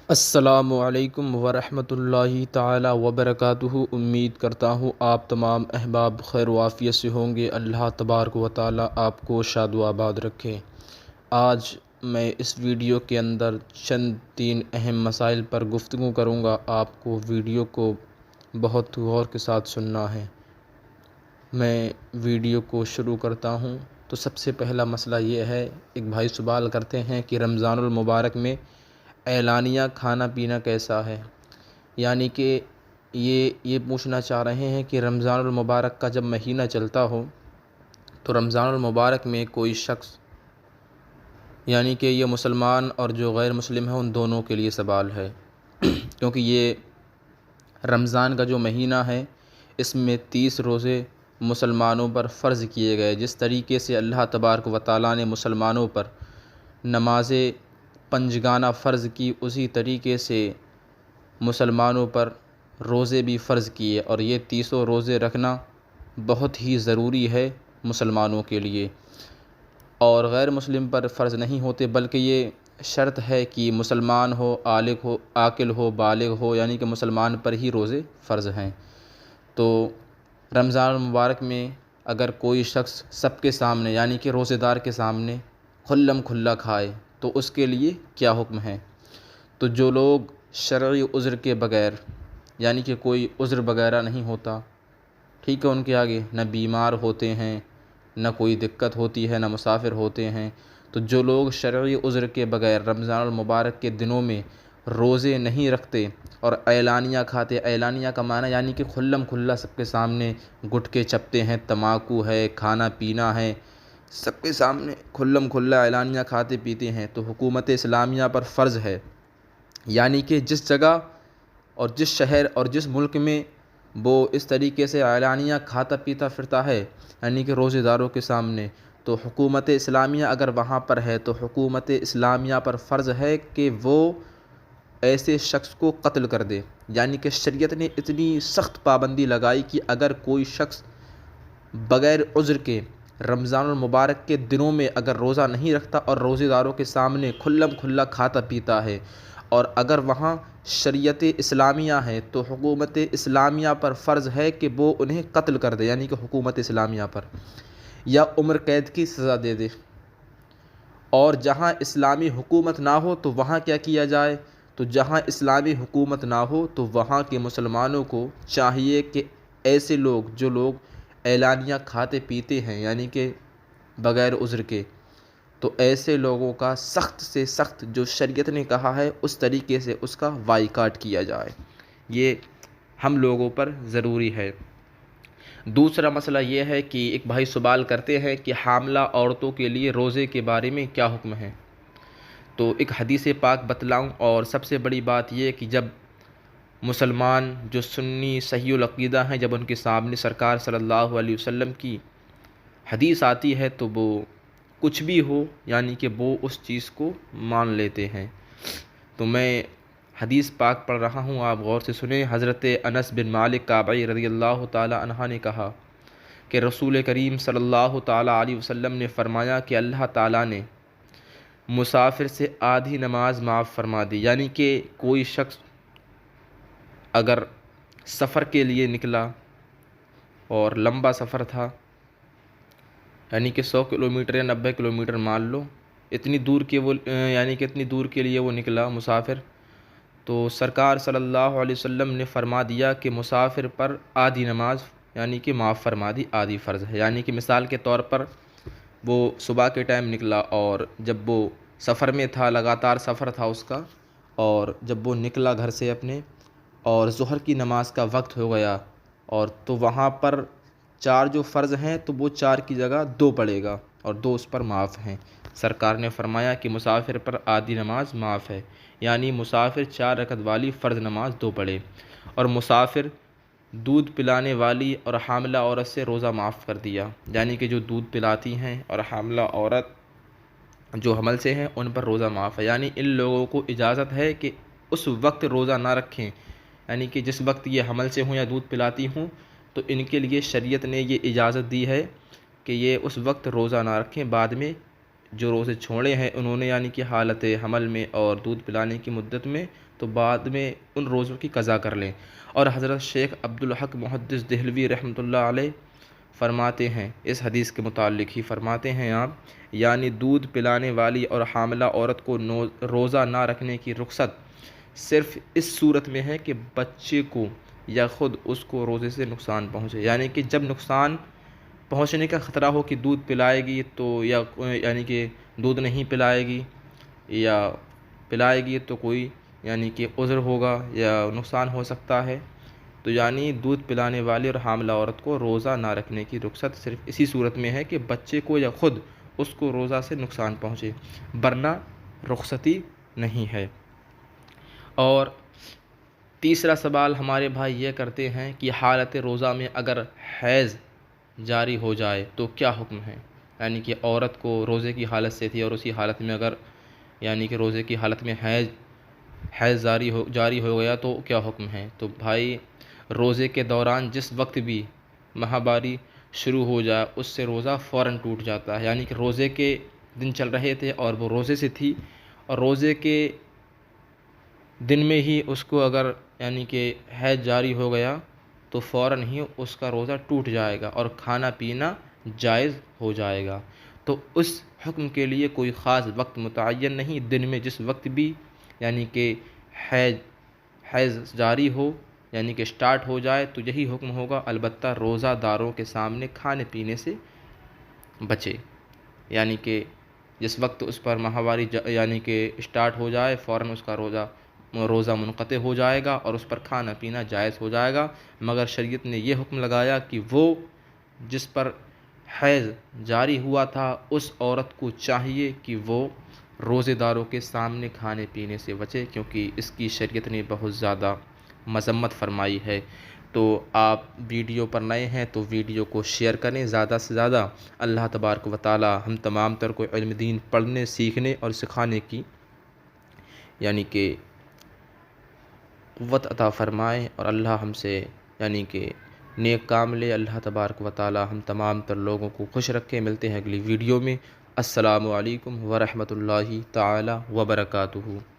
السلام علیکم ورحمۃ اللہ تعالی وبرکاتہ۔ امید کرتا ہوں آپ تمام احباب خیر و عافیت سے ہوں گے۔ اللہ تبارک و تعالی آپ کو شاد و آباد رکھے۔ آج میں اس ویڈیو کے اندر چند تین اہم مسائل پر گفتگو کروں گا۔ آپ کو ویڈیو کو بہت غور کے ساتھ سننا ہے۔ میں ویڈیو کو شروع کرتا ہوں تو سب سے پہلا مسئلہ یہ ہے، ایک بھائی سوال کرتے ہیں کہ رمضان المبارک میں اعلانیہ کھانا پینا کیسا ہے؟ یعنی کہ یہ پوچھنا چاہ رہے ہیں کہ رمضان المبارک کا جب مہینہ چلتا ہو تو رمضان المبارک میں کوئی شخص، یعنی کہ یہ مسلمان اور جو غیر مسلم ہیں ان دونوں کے لیے سوال ہے، کیونکہ یہ رمضان کا جو مہینہ ہے اس میں 30 روزے مسلمانوں پر فرض کیے گئے۔ جس طریقے سے اللہ تبارک و تعالیٰ نے مسلمانوں پر نماز پنجگانہ فرض کی، اسی طریقے سے مسلمانوں پر روزے بھی فرض کیے، اور یہ 30 روزے رکھنا بہت ہی ضروری ہے مسلمانوں کے لیے، اور غیر مسلم پر فرض نہیں ہوتے، بلکہ یہ شرط ہے کہ مسلمان ہو، عاقل ہو، بالغ ہو، یعنی کہ مسلمان پر ہی روزے فرض ہیں۔ تو رمضان المبارک میں اگر کوئی شخص سب کے سامنے، یعنی کہ روزے دار کے سامنے کھلم کھلا کھائے تو اس کے لیے کیا حکم ہے؟ تو جو لوگ شرعی عذر کے بغیر، یعنی کہ کوئی عذر وغیرہ نہیں ہوتا، ٹھیک ہے، ان کے آگے نہ بیمار ہوتے ہیں، نہ کوئی دقت ہوتی ہے، نہ مسافر ہوتے ہیں، تو جو لوگ شرعی عذر کے بغیر رمضان المبارک کے دنوں میں روزے نہیں رکھتے اور اعلانیہ کھاتے، اعلانیہ کا معنی یعنی کہ کھلم کھلا سب کے سامنے گٹکے چپتے ہیں، تمباکو ہے، کھانا پینا ہے، سب کے سامنے کھلم کھلا اعلانیہ کھاتے پیتے ہیں، تو حکومت اسلامیہ پر فرض ہے، یعنی کہ جس جگہ اور جس شہر اور جس ملک میں وہ اس طریقے سے اعلانیہ کھاتا پیتا پھرتا ہے، یعنی کہ روزے داروں کے سامنے، تو حکومت اسلامیہ اگر وہاں پر ہے تو حکومت اسلامیہ پر فرض ہے کہ وہ ایسے شخص کو قتل کر دے۔ یعنی کہ شریعت نے اتنی سخت پابندی لگائی کہ اگر کوئی شخص بغیر عذر کے رمضان المبارک کے دنوں میں اگر روزہ نہیں رکھتا اور روزے داروں کے سامنے کھلم کھلا کھاتا پیتا ہے، اور اگر وہاں شریعت اسلامیہ ہے تو حکومت اسلامیہ پر فرض ہے کہ وہ انہیں قتل کر دے، یعنی کہ حکومت اسلامیہ پر یا عمر قید کی سزا دے دے۔ اور جہاں اسلامی حکومت نہ ہو تو وہاں کیا کیا جائے؟ تو جہاں اسلامی حکومت نہ ہو تو وہاں کے مسلمانوں کو چاہیے کہ ایسے لوگ جو لوگ اعلانیہ کھاتے پیتے ہیں، یعنی کہ بغیر عذر کے، تو ایسے لوگوں کا سخت سے سخت جو شریعت نے کہا ہے اس طریقے سے اس کا بائیکاٹ کیا جائے۔ یہ ہم لوگوں پر ضروری ہے۔ دوسرا مسئلہ یہ ہے کہ ایک بھائی سوال کرتے ہیں کہ حاملہ عورتوں کے لیے روزے کے بارے میں کیا حکم ہے؟ تو ایک حدیث پاک بتلاؤں، اور سب سے بڑی بات یہ کہ جب مسلمان جو سنی صحیح العقیدہ ہیں، جب ان کے سامنے سرکار صلی اللہ علیہ وسلم کی حدیث آتی ہے تو وہ کچھ بھی ہو، یعنی کہ وہ اس چیز کو مان لیتے ہیں۔ تو میں حدیث پاک پڑھ رہا ہوں، آپ غور سے سنیں۔ حضرت انس بن مالک کعبی رضی اللہ تعالی عنہ نے کہا کہ رسول کریم صلی اللہ تعالی علیہ وسلم نے فرمایا کہ اللہ تعالیٰ نے مسافر سے آدھی نماز معاف فرما دی، یعنی کہ کوئی شخص اگر سفر کے لیے نکلا اور لمبا سفر تھا، یعنی کہ 100 کلومیٹر یا 90 کلومیٹر مان لو، اتنی دور کے وہ یعنی کہ اتنی دور کے لیے وہ نکلا مسافر، تو سرکار صلی اللہ علیہ وسلم نے فرما دیا کہ مسافر پر آدھی نماز یعنی کہ معاف فرما دی، آدھی فرض ہے۔ یعنی کہ مثال کے طور پر وہ صبح کے ٹائم نکلا، اور جب وہ سفر میں تھا، لگاتار سفر تھا اس کا، اور جب وہ نکلا گھر سے اپنے اور ظہر کی نماز کا وقت ہو گیا، اور تو وہاں پر 4 جو فرض ہیں تو وہ 4 کی جگہ 2 پڑے گا، اور 2 اس پر معاف ہیں۔ سرکار نے فرمایا کہ مسافر پر آدھی نماز معاف ہے، یعنی مسافر 4 رکعت والی فرض نماز 2 پڑھے، اور مسافر دودھ پلانے والی اور حاملہ عورت سے روزہ معاف کر دیا، یعنی کہ جو دودھ پلاتی ہیں اور حاملہ عورت جو حمل سے ہیں ان پر روزہ معاف ہے، یعنی ان لوگوں کو اجازت ہے کہ اس وقت روزہ نہ رکھیں، یعنی کہ جس وقت یہ حمل سے ہوں یا دودھ پلاتی ہوں تو ان کے لیے شریعت نے یہ اجازت دی ہے کہ یہ اس وقت روزہ نہ رکھیں، بعد میں جو روزے چھوڑے ہیں انہوں نے، یعنی کہ حالت حمل میں اور دودھ پلانے کی مدت میں، تو بعد میں ان روزوں کی قضا کر لیں۔ اور حضرت شیخ عبدالحق محدث دہلوی رحمۃ اللہ علیہ فرماتے ہیں، اس حدیث کے متعلق ہی فرماتے ہیں آپ، یعنی دودھ پلانے والی اور حاملہ عورت کو روزہ نہ رکھنے کی رخصت صرف اس صورت میں ہے کہ بچے کو یا خود اس کو روزے سے نقصان پہنچے، یعنی کہ جب نقصان پہنچنے کا خطرہ ہو کہ دودھ پلائے گی تو یعنی کہ دودھ نہیں پلائے گی، یا پلائے گی تو کوئی یعنی کہ عذر ہوگا یا نقصان ہو سکتا ہے، تو یعنی دودھ پلانے والی اور حاملہ عورت کو روزہ نہ رکھنے کی رخصت صرف اسی صورت میں ہے کہ بچے کو یا خود اس کو روزہ سے نقصان پہنچے، ورنہ رخصتی نہیں ہے۔ اور تیسرا سوال ہمارے بھائی یہ کرتے ہیں کہ حالت روزہ میں اگر حیض جاری ہو جائے تو کیا حکم ہے؟ یعنی کہ عورت کو روزے کی حالت سے تھی اور اسی حالت میں اگر یعنی کہ روزے کی حالت میں حیض جاری ہو گیا تو کیا حکم ہے؟ تو بھائی روزے کے دوران جس وقت بھی ماہواری شروع ہو جائے اس سے روزہ فوراً ٹوٹ جاتا ہے، یعنی کہ روزے کے دن چل رہے تھے اور وہ روزے سے تھی اور روزے کے دن میں ہی اس کو اگر یعنی کہ حیض جاری ہو گیا تو فوراً ہی اس کا روزہ ٹوٹ جائے گا اور کھانا پینا جائز ہو جائے گا۔ تو اس حکم کے لیے کوئی خاص وقت متعین نہیں، دن میں جس وقت بھی یعنی کہ حیض جاری ہو یعنی کہ سٹارٹ ہو جائے تو یہی حکم ہوگا، البتہ روزہ داروں کے سامنے کھانے پینے سے بچے، یعنی کہ جس وقت اس پر ماہواری یعنی کہ سٹارٹ ہو جائے فوراً اس کا روزہ منقطع ہو جائے گا اور اس پر کھانا پینا جائز ہو جائے گا، مگر شریعت نے یہ حکم لگایا کہ وہ جس پر حیض جاری ہوا تھا اس عورت کو چاہیے کہ وہ روزے داروں کے سامنے کھانے پینے سے بچے، کیونکہ اس کی شریعت نے بہت زیادہ مذمت فرمائی ہے۔ تو آپ ویڈیو پر نئے ہیں تو ویڈیو کو شیئر کریں زیادہ سے زیادہ۔ اللہ تبارک و تعالی ہم تمام تر کو علم دین پڑھنے، سیکھنے اور سکھانے کی یعنی کہ قوت عطا فرمائے، اور اللہ ہم سے یعنی کہ نیک کام لے۔ اللہ تبارک و تعالی ہم تمام تر لوگوں کو خوش رکھے۔ ملتے ہیں اگلی ویڈیو میں۔ السلام علیکم ورحمۃ اللہ تعالی وبرکاتہ۔